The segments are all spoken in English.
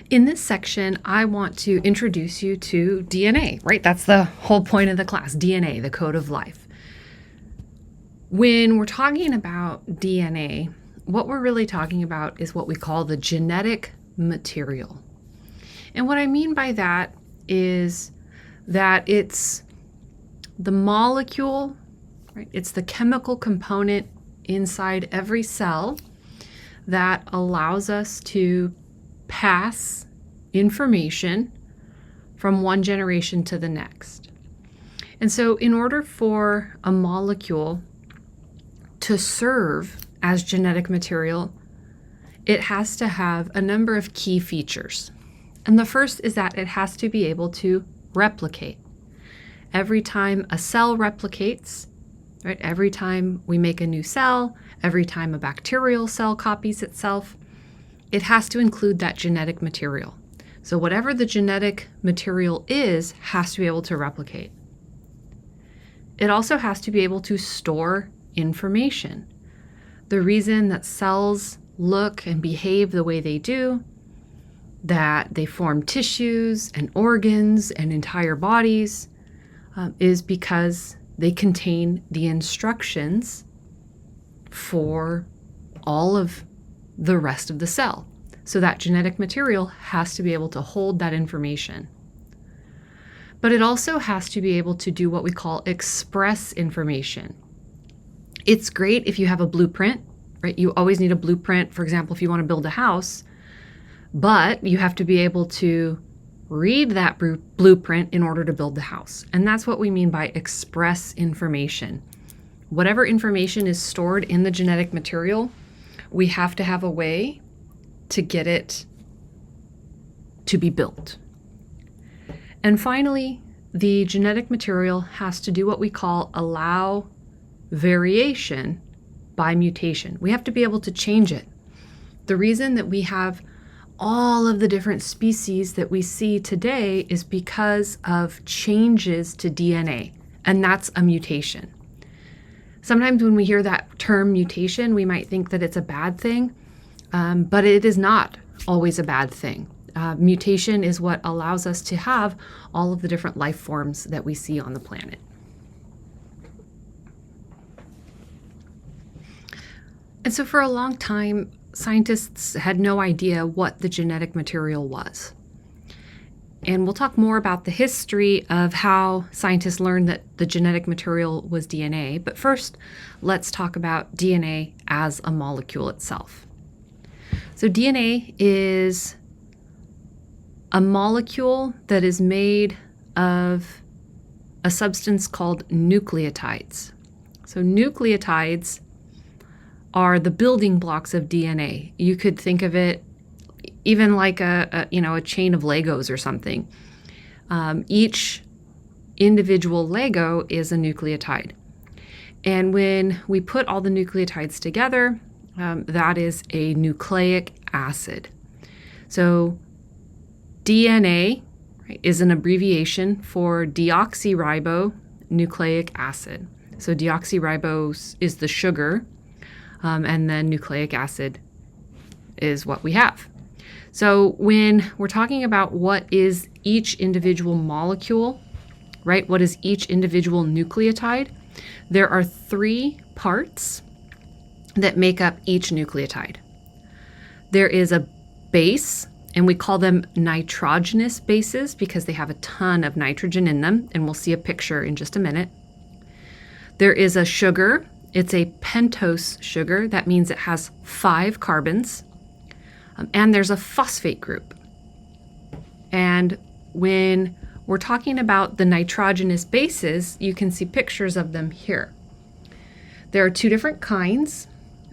In this section, I want to introduce you to DNA, right? That's the whole point of the class, DNA, the code of life. When we're talking about DNA, what we're really talking about is what we call the genetic material. And what I mean by that is that it's the molecule, right? It's the chemical component inside every cell that allows us to pass information from one generation to the next. And so in order for a molecule to serve as genetic material, it has to have a number of key features. And the first is that it has to be able to replicate. Every time a cell replicates, right? Every time we make a new cell, every time a bacterial cell copies itself, it has to include that genetic material. So whatever the genetic material is, has to be able to replicate. It also has to be able to store information. The reason that cells look and behave the way they do, that they form tissues and organs and entire bodies, is because they contain the instructions for all of the rest of the cell. So that genetic material has to be able to hold that information. But it also has to be able to do what we call express information. It's great if you have a blueprint, right? You always need a blueprint, for example, if you want to build a house, but you have to be able to read that blueprint in order to build the house. And that's what we mean by express information. Whatever information is stored in the genetic material, we have to have a way to get it to be built. And finally, the genetic material has to do what we call allow variation by mutation. We have to be able to change it. The reason that we have all of the different species that we see today is because of changes to DNA, and that's a mutation. Sometimes when we hear that term mutation, we might think that it's a bad thing, but it is not always a bad thing. Mutation is what allows us to have all of the different life forms that we see on the planet. And so for a long time, scientists had no idea what the genetic material was. And we'll talk more about the history of how scientists learned that the genetic material was DNA. But first, let's talk about DNA as a molecule itself. So DNA is a molecule that is made of a substance called nucleotides. So nucleotides are the building blocks of DNA. You could think of it even like a chain of Legos or something. Each individual Lego is a nucleotide. And when we put all the nucleotides together, that is a nucleic acid. So DNA, right, is an abbreviation for deoxyribonucleic acid. So deoxyribose is the sugar, and then nucleic acid is what we have. So when we're talking about what is each individual molecule, right, what is each individual nucleotide, there are 3 parts that make up each nucleotide. There is a base, and we call them nitrogenous bases because they have a ton of nitrogen in them, and we'll see a picture in just a minute. There is a sugar. It's a pentose sugar. That means it has 5 carbons. And there's a phosphate group. And when we're talking about the nitrogenous bases, you can see pictures of them here. There are 2 different kinds.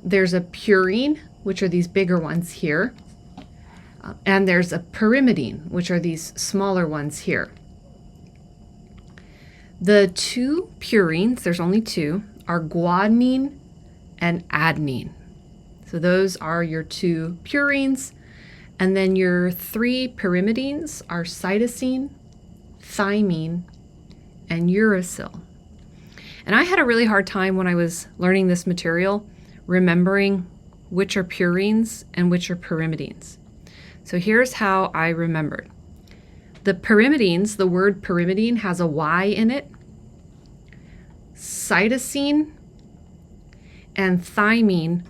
There's a purine, which are these bigger ones here. And there's a pyrimidine, which are these smaller ones here. The 2 purines, there's only 2, are guanine and adenine. So those are your 2 purines. And then your 3 pyrimidines are cytosine, thymine, and uracil. And I had a really hard time when I was learning this material remembering which are purines and which are pyrimidines. So here's how I remembered. The pyrimidines, the word pyrimidine has a Y in it. Cytosine and thymine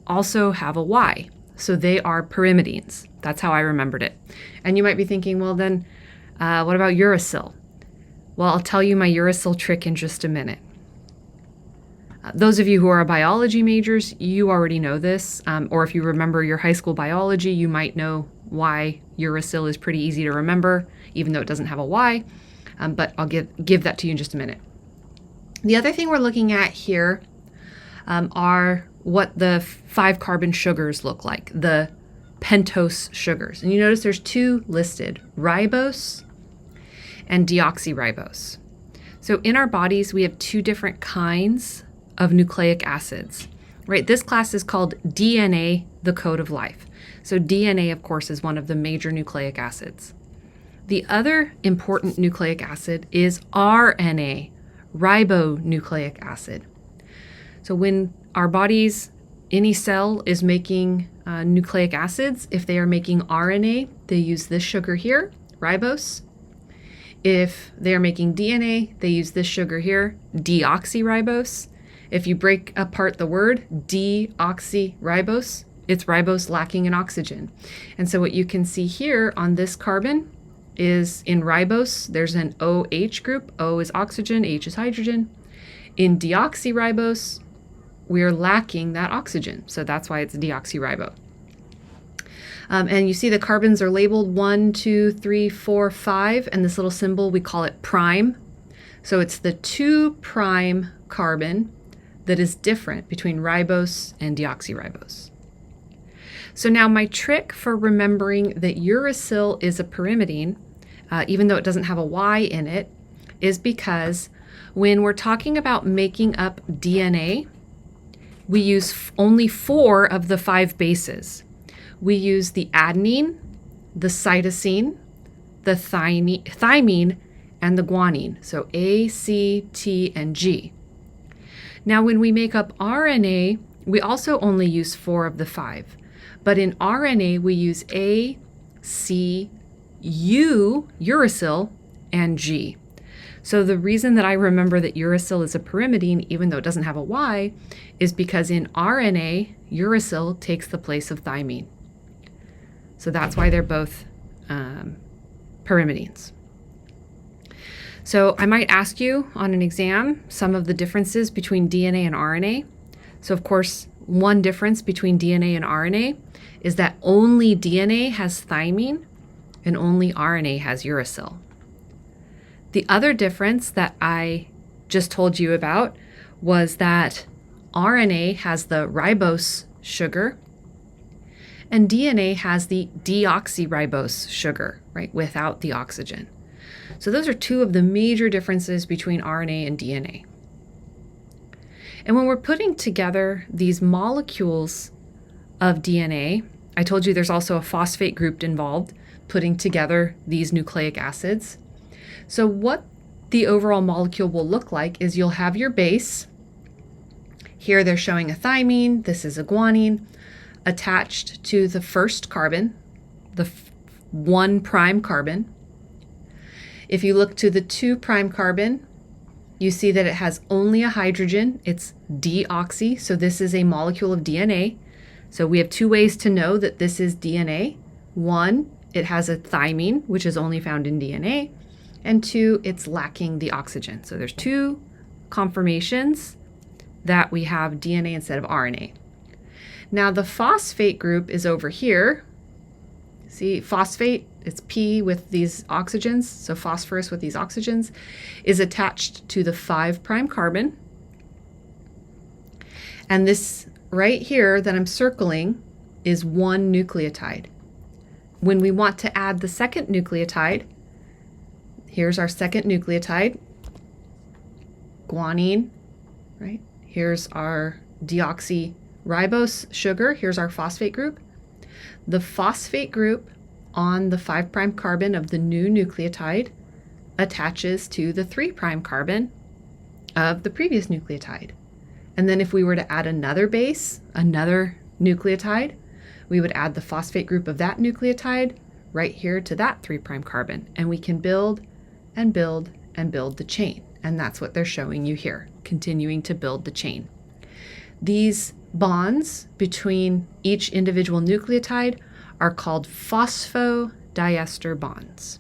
also have a Y. So they are pyrimidines. That's how I remembered it. And you might be thinking, well, then what about uracil? Well, I'll tell you my uracil trick in just a minute. Those of you who are biology majors, you already know this. Or if you remember your high school biology, you might know why uracil is pretty easy to remember, even though it doesn't have a Y. But I'll give that to you in just a minute. The other thing we're looking at here are what the 5-carbon sugars look like, the pentose sugars. And you notice there's 2 listed, ribose and deoxyribose. So in our bodies, we have 2 different kinds of nucleic acids, right? This class is called DNA, the code of life. So DNA, of course, is one of the major nucleic acids. The other important nucleic acid is RNA, ribonucleic acid. So when our bodies, any cell is making nucleic acids, if they are making RNA, they use this sugar here, ribose. If they are making DNA, they use this sugar here, deoxyribose. If you break apart the word deoxyribose, it's ribose lacking in oxygen. And so what you can see here on this carbon is in ribose, there's an OH group. O is oxygen, H is hydrogen. In deoxyribose, we're lacking that oxygen. So that's why it's deoxyribo. And you see the carbons are labeled 1, 2, 3, 4, 5, and this little symbol, we call it prime. So it's the 2' carbon that is different between ribose and deoxyribose. So now my trick for remembering that uracil is a pyrimidine, even though it doesn't have a Y in it, is because when we're talking about making up DNA, we use only 4 of the 5 bases. We use the adenine, the cytosine, the thymine, and the guanine. So A, C, T, and G. Now when we make up RNA, we also only use 4 of the 5. But in RNA, we use A, C, U, uracil, and G. So the reason that I remember that uracil is a pyrimidine, even though it doesn't have a Y, is because in RNA, uracil takes the place of thymine. So that's why they're both pyrimidines. So I might ask you on an exam some of the differences between DNA and RNA. So of course, one difference between DNA and RNA is that only DNA has thymine and only RNA has uracil. The other difference that I just told you about was that RNA has the ribose sugar and DNA has the deoxyribose sugar, right, without the oxygen. So those are 2 of the major differences between RNA and DNA. And when we're putting together these molecules of DNA, I told you there's also a phosphate group involved putting together these nucleic acids. So what the overall molecule will look like is you'll have your base. Here they're showing a thymine, this is a guanine, attached to the first carbon, the 1' carbon. If you look to the 2' carbon, you see that it has only a hydrogen. It's deoxy, so this is a molecule of DNA. So we have 2 ways to know that this is DNA. 1, it has a thymine, which is only found in DNA. And 2, it's lacking the oxygen. So there's 2 confirmations that we have DNA instead of RNA. Now the phosphate group is over here. See, phosphate, it's P with these oxygens, so phosphorus with these oxygens, is attached to the 5' carbon. And this right here that I'm circling is 1 nucleotide. When we want to add the second nucleotide, here's our second nucleotide, guanine, right? Here's our deoxyribose sugar. Here's our phosphate group. The phosphate group on the 5' carbon of the new nucleotide attaches to the 3' carbon of the previous nucleotide. And then if we were to add another base, another nucleotide, we would add the phosphate group of that nucleotide right here to that 3' carbon, and we can build and build and build the chain. And that's what they're showing you here, continuing to build the chain. These bonds between each individual nucleotide are called phosphodiester bonds.